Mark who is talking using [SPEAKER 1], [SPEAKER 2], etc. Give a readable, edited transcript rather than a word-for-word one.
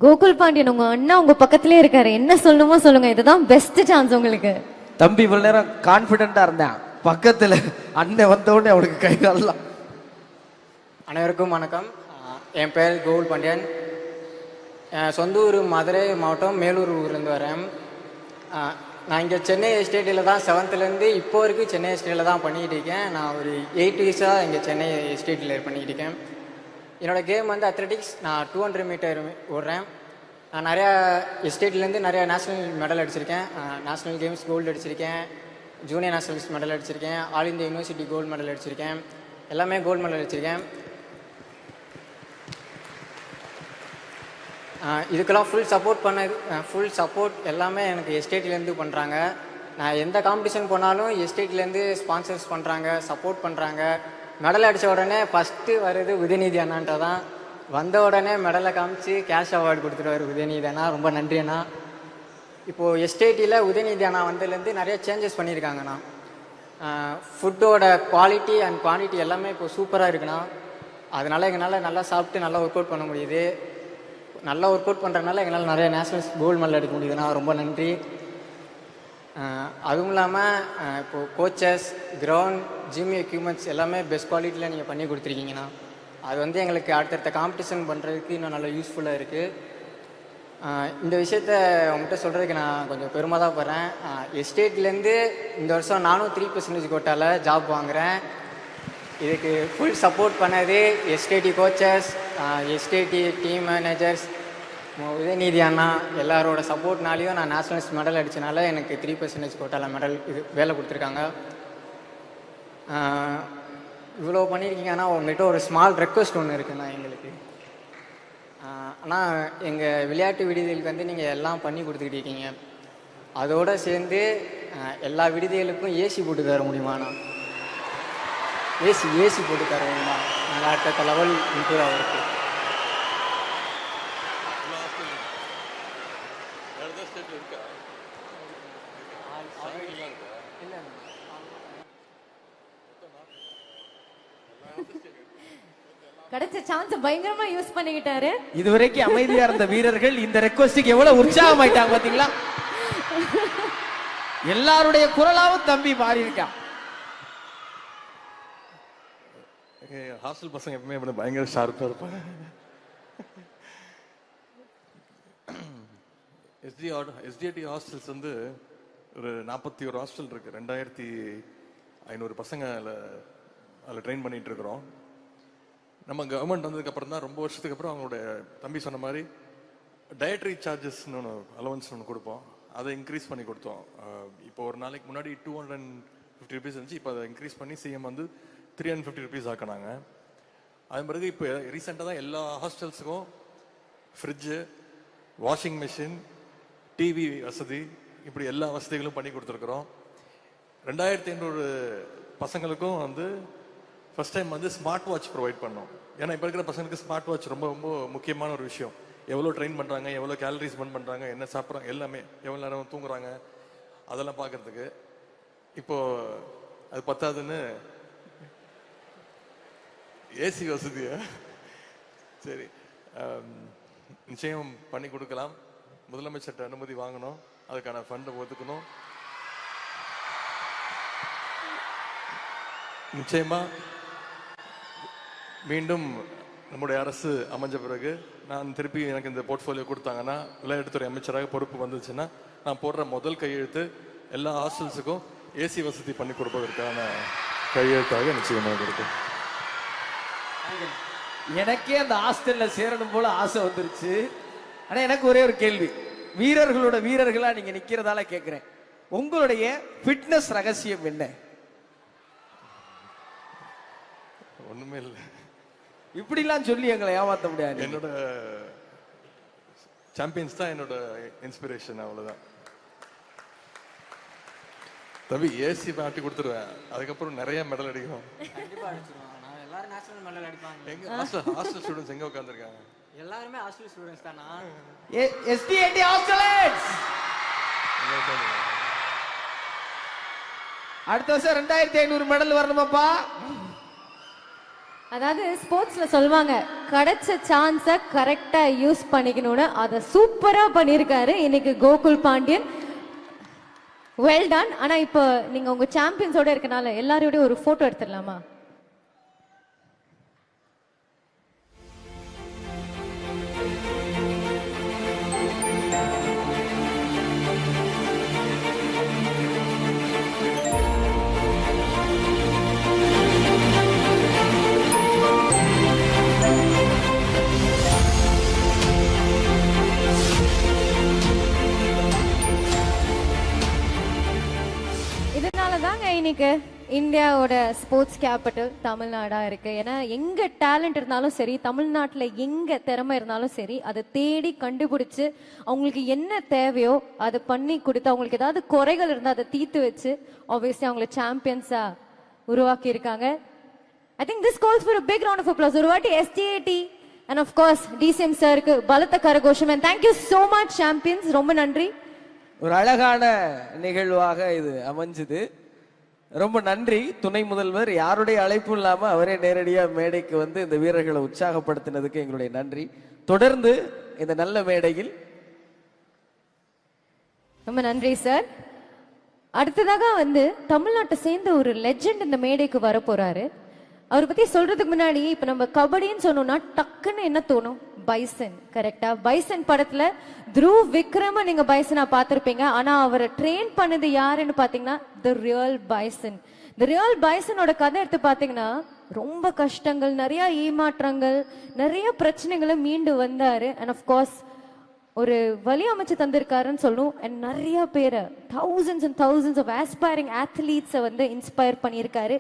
[SPEAKER 1] கோகுல் பாண்டியன் உங்க அண்ணா உங்க பக்கத்திலே இருக்காரு, என்ன சொல்லணுமோ சொல்லுங்க, இதுதான் பெஸ்ட் சான்ஸ் உங்களுக்கு.
[SPEAKER 2] தம்பி இவ்வளவு நேரம் கான்பிடண்டா இருந்தேன், பக்கத்துல அண்ணன் வந்த உடனே அவனுக்கு கை காலலாம்.
[SPEAKER 3] அனைவருக்கும் வணக்கம். என் பேர் கோகுல் பாண்டியன். சொந்த ஊர் மதுரை மாவட்டம் மேலூர் ஊர்லேருந்து வரேன். நான் இங்கே சென்னை எஸ்டேட்டில் தான் 7th இப்போ வரைக்கும் சென்னை எஸ்டேட்டில் தான் பண்ணிக்கிட்டு இருக்கேன். நான் ஒரு 8 இயர்ஸாக இங்கே சென்னை எஸ்டேட்டில் பண்ணிக்கிட்டு இருக்கேன். என்னோடய கேம் வந்து அத்லெட்டிக்ஸ். நான் 200 மீட்டர் ஓடுறேன். நான் நிறையா எஸ்டேட்லேருந்து நிறையா நேஷ்னல் மெடல் அடிச்சிருக்கேன். நேஷ்னல் கேம்ஸ் கோல்டு அடிச்சிருக்கேன், ஜூனியர் நேஷ்னல்ஸ் மெடல் அடிச்சிருக்கேன், all India university gold medal அடிச்சிருக்கேன், எல்லாமே கோல்டு மெடல் அடிச்சிருக்கேன். இதுக்கெல்லாம் ஃபுல் சப்போர்ட் எல்லாமே எனக்கு எஸ்டேட்லேருந்து பண்ணுறாங்க. நான் எந்த காம்படிஷன் போனாலும் எஸ்டேட்லேருந்து ஸ்பான்சர்ஸ் பண்ணுறாங்க, சப்போர்ட் பண்ணுறாங்க. மெடல் அடித்த உடனே ஃபஸ்ட்டு வருது உதயநிதி அண்ணான்ட்ட தான். வந்த உடனே மெடலை காமிச்சு கேஷ் அவார்டு கொடுத்துருவார் உதயநிதி அண்ணா. ரொம்ப நன்றி அண்ணா. இப்போது எஸ்டேட்டில் உதயநிதி அண்ணா வந்ததுலேருந்து நிறைய சேஞ்சஸ் பண்ணியிருக்காங்கண்ணா. ஃபுட்டோட குவாலிட்டி அண்ட் குவான்டிட்டி எல்லாமே இப்போ சூப்பராக இருக்குண்ணா. அதனால் எங்களால் நல்லா சாப்பிட்டு நல்லா ஒர்க் அவுட் பண்ண முடியுது. நல்லா ஒர்க் அவுட் பண்ணுறதுனால எங்களால் நிறைய நேஷ்னல்ஸ் கோல்டு மெடல் எடுக்க முடியுதுண்ணா. ரொம்ப நன்றி. அதுவும் இல்லாமல் இப்போது கோச்சஸ், கிரவுண்ட், ஜிம் எக்யூப்மெண்ட்ஸ் எல்லாமே பெஸ்ட் குவாலிட்டியில் நீங்கள் பண்ணி கொடுத்துருக்கீங்கண்ணா. அது வந்து எங்களுக்கு அடுத்தடுத்த காம்படிஷன் பண்ணுறதுக்கு இன்னும் நல்லா யூஸ்ஃபுல்லாக இருக்குது. இந்த விஷயத்த உங்கள்கிட்ட சொல்கிறதுக்கு நான் கொஞ்சம் பெருமை தான் போகிறேன். எஸ்டேட்லேருந்து இந்த வருஷம் நானும் 3% கோட்டாவில் ஜாப் வாங்குகிறேன். இதுக்கு ஃபுல் சப்போர்ட் பண்ணது எஸ்டேடி கோச்சஸ், எஸ்டேடி டீம் மேனேஜர்ஸ், உதயநிதி அண்ணா எல்லாரோட சப்போர்ட்னாலையும் நான் நேஷ்னல்ஸ் மெடல் அடித்தனால எனக்கு 3% கோட்டாவில் மெடல் இது வேலை கொடுத்துருக்காங்க. இவ்வளோ பண்ணியிருக்கீங்கன்னா உங்கள்கிட்ட ஒரு ஸ்மால் ரெக்வஸ்ட் ஒன்று இருக்குண்ணா எங்களுக்கு. ஆனால் எங்கள் விளையாட்டு விடுதிகளுக்கு வந்து நீங்கள் எல்லாம் பண்ணி கொடுத்துக்கிட்டு இருக்கீங்க. அதோடு சேர்ந்து எல்லா விடுதிகளுக்கும் ஏசி போட்டு தர முடியுமாண்ணா? ஏசி போட்டு தர முடியுமா? நல்லா அடுத்த லெவல் இம்ப்ரூவ் ஆகிருக்கு.
[SPEAKER 1] கிடைச்ச சான்ஸ் பயங்கரமா யூஸ் பண்ணிக்கிட்டாரு.
[SPEAKER 2] இதுவரைக்கும் அமைதியா இருந்த வீரர்கள் இந்த ரெக்வஸ்டுக்கு எவ்வளவு உற்சாகமாயிட்டாங்க பாத்தீங்களா? எல்லாருடைய குரலாவும் தம்பி மாறி இருக்கான்.
[SPEAKER 4] ஹாஸ்டல் பசங்க எப்பவுமே பயங்கர ஷார்ப்பா இருப்பாங்க. எஸ்டிஐடி ஹாஸ்டல்ஸ் வந்து ஒரு 41 ஹாஸ்டல் இருக்கு. 2500 பசங்க அதில் ட்ரெயின் பண்ணிட்டு இருக்கிறோம். நம்ம கவர்மெண்ட் வந்ததுக்கு அப்புறம் தான், ரொம்ப வருஷத்துக்கு அப்புறம் அவங்களோட தம்பி சொன்ன மாதிரி டயட்ரி சார்ஜஸ்ன்னு ஒன்று அலவன்ஸ் ஒன்று கொடுப்போம். அதை இன்க்ரீஸ் பண்ணி கொடுத்தோம். இப்போ ஒரு நாளைக்கு முன்னாடி 250 rupees இருந்துச்சு. இப்போ அதை இன்க்ரீஸ் பண்ணி சிஎம் வந்து 350 rupees ஆக்கினாங்க. அது பிறகு இப்போ ரீசெண்டாக தான் எல்லா ஹாஸ்டல்ஸுக்கும் ஃப்ரிட்ஜு, வாஷிங் மிஷின், டிவி வசதி, இப்படி எல்லா வசதிகளும் பண்ணி கொடுத்துருக்குறோம். 2500 பசங்களுக்கும் வந்து ஃபர்ஸ்ட் டைம் வந்து ஸ்மார்ட் வாட்ச் ப்ரொவைட் பண்ணோம். ஏன்னா இப்போ இருக்கிற பசங்களுக்கு ஸ்மார்ட் வாட்ச் ரொம்ப ரொம்ப முக்கியமான ஒரு விஷயம். எவ்வளோ ட்ரெயின் பண்ணுறாங்க, எவ்வளோ கேலரிஸ் பர்ன் பண்ணுறாங்க, என்ன சாப்பிட்றாங்க, எல்லாமே எவ்வளோ நேரம் தூங்குறாங்க, அதெல்லாம் பார்க்கறதுக்கு. இப்போது அது பத்தாதுன்னு ஏசி வசதியா? சரி, நிச்சயம் பண்ணி கொடுக்கலாம். முதலமைச்சர்கிட்ட அனுமதி வாங்கணும், அதுக்கான ஃபண்டை ஒதுக்கணும். நிச்சயமா மீண்டும் நம்முடைய அரசு அமைஞ்ச பிறகு நான் திருப்பி எனக்கு இந்த போர்ட்ஃபோலியோ கொடுத்தாங்கன்னா, விளையாட்டுத்துறை அமைச்சராக பொறுப்பு வந்துச்சுன்னா, நான் போடுற முதல் கையெழுத்து எல்லா ஹாஸ்டல்ஸுக்கும் ஏசி வசதி பண்ணி கொடுப்பதற்கான கையெழுத்தாக நிச்சயமாக கொடுக்கும்.
[SPEAKER 2] எனக்கே அந்த ஹாஸ்டல்ல சேரணும் போல ஆசை வந்துருச்சு. ஆனா எனக்கு ஒரே ஒரு கேள்வி, வீரர்களா நீங்க நிக்கிறதால கேட்கிறேன், உங்களுடைய ஃபிட்னஸ் ரகசியம் என்ன?
[SPEAKER 4] ஒண்ணுமே இல்லை.
[SPEAKER 2] இப்படிலாம் சொல்லி எங்களை ஏமாத்த முடியாது.
[SPEAKER 4] என்னோட சாம்பியன்ஸ் தான் என்னோட இன்ஸ்பிரேஷன், அவ்வளவுதான். தம்பி ஏசி மாட்டி கொடுத்துருவேன், அதுக்கப்புறம் நிறைய மெடல் அடிக்கும்.
[SPEAKER 3] கண்டிப்பாக அடிச்சிருவாங்க. எல்லாரும் நேஷனல் மெடல் அடிப்பாங்க.
[SPEAKER 4] எங்க ஹாஸ்டல் ஸ்டூடெண்ட்ஸ் எங்க உட்கார்ந்திருக்காங்க?
[SPEAKER 3] எல்லாருமே ஹாஸ்டல் ஸ்டூடெண்ட்ஸ் தானா?
[SPEAKER 2] எஸ்டிஐடி ஹாஸ்டல்ஸ் அடுத்த வருஷம் 2500 மெடல் வரணுமாப்பா?
[SPEAKER 1] அதாவது ஸ்போர்ட்ஸ்ல சொல்லுவாங்க கிடைச்ச சான்ஸை கரெக்டா யூஸ் பண்ணிக்கணும்னு, அதை சூப்பரா பண்ணியிருக்காரு இன்னைக்கு கோகுல் பாண்டியன். Well done. ஆனா இப்போ நீங்க உங்க சாம்பியன்ஸோட இருக்கனால எல்லாரோடய ஒரு போட்டோ எடுத்துடலாமா? இதனாலதாங்க இன்னைக்கு இந்தியாவோட ஸ்போர்ட்ஸ் கேபிட்டல் தமிழ்நாடா இருக்கு. ஏன்னா எங்க டேலண்ட் இருந்தாலும் சரி, தமிழ்நாட்டுல எங்க திறமை இருந்தாலும் சரி, அதை தேடி கண்டுபிடிச்சு அவங்களுக்கு என்ன தேவையோ அதை பண்ணி கொடுத்து, அவங்களுக்கு ஏதாவது குறைகள் இருந்தால் அதை தீர்த்து வச்சு ஆப்வியஸ்லி அவங்களை சாம்பியன்ஸா உருவாக்கி இருக்காங்க. I think this calls for a big round of applause. ஒரு வாட்டி STAT and of course DCM சாருக்கு பலத்த கரகோஷம். and thank you so much champions. ரொம்ப நன்றி.
[SPEAKER 2] ஒரு அழகான நிகழ்வாக இது அமைஞ்சுது. ரொம்ப நன்றி. துணை முதல்வர் யாருடைய அழைப்பும் இல்லாம அவரே நேரடியா மேடைக்கு வந்து இந்த வீரர்களை உற்சாகப்படுத்தினதுக்கு எங்களுடைய நன்றி. தொடர்ந்து இந்த நல்ல மேடையில்
[SPEAKER 1] ரொம்ப நன்றி சார். அடுத்ததாக வந்து தமிழ்நாட்டை சேர்ந்த ஒரு லெஜெண்ட் இந்த மேடைக்கு வர போறாரு. அவரை பத்தி சொல்றதுக்கு முன்னாடி இப்ப நம்ம கபடின்னு சொன்னோம்னா டக்குன்னு என்ன தோணும்? பைசன். கரெக்டா? பைசன் படத்துல த்ருவ் விக்ரம நீங்க பைசனா பார்த்திருப்பீங்க. ஆனா அவரை ட்ரெயின் பண்ணது யாருன்னு பாத்தீங்கன்னா the real bison. The real பைசனோட கதை எடுத்து பாத்தீங்கன்னா ரொம்ப கஷ்டங்கள், நிறைய ஏமாற்றங்கள், நிறைய பிரச்சனைகளை மீண்டு வந்தாரு. அண்ட் ஆஃப்கோர்ஸ் ஒரு வழி அமைச்சு தந்திருக்காருன்னு சொல்லும். அண்ட் நிறைய பேரை thousands and thousands of aspiring athletes வந்து இன்ஸ்பயர் பண்ணியிருக்காரு.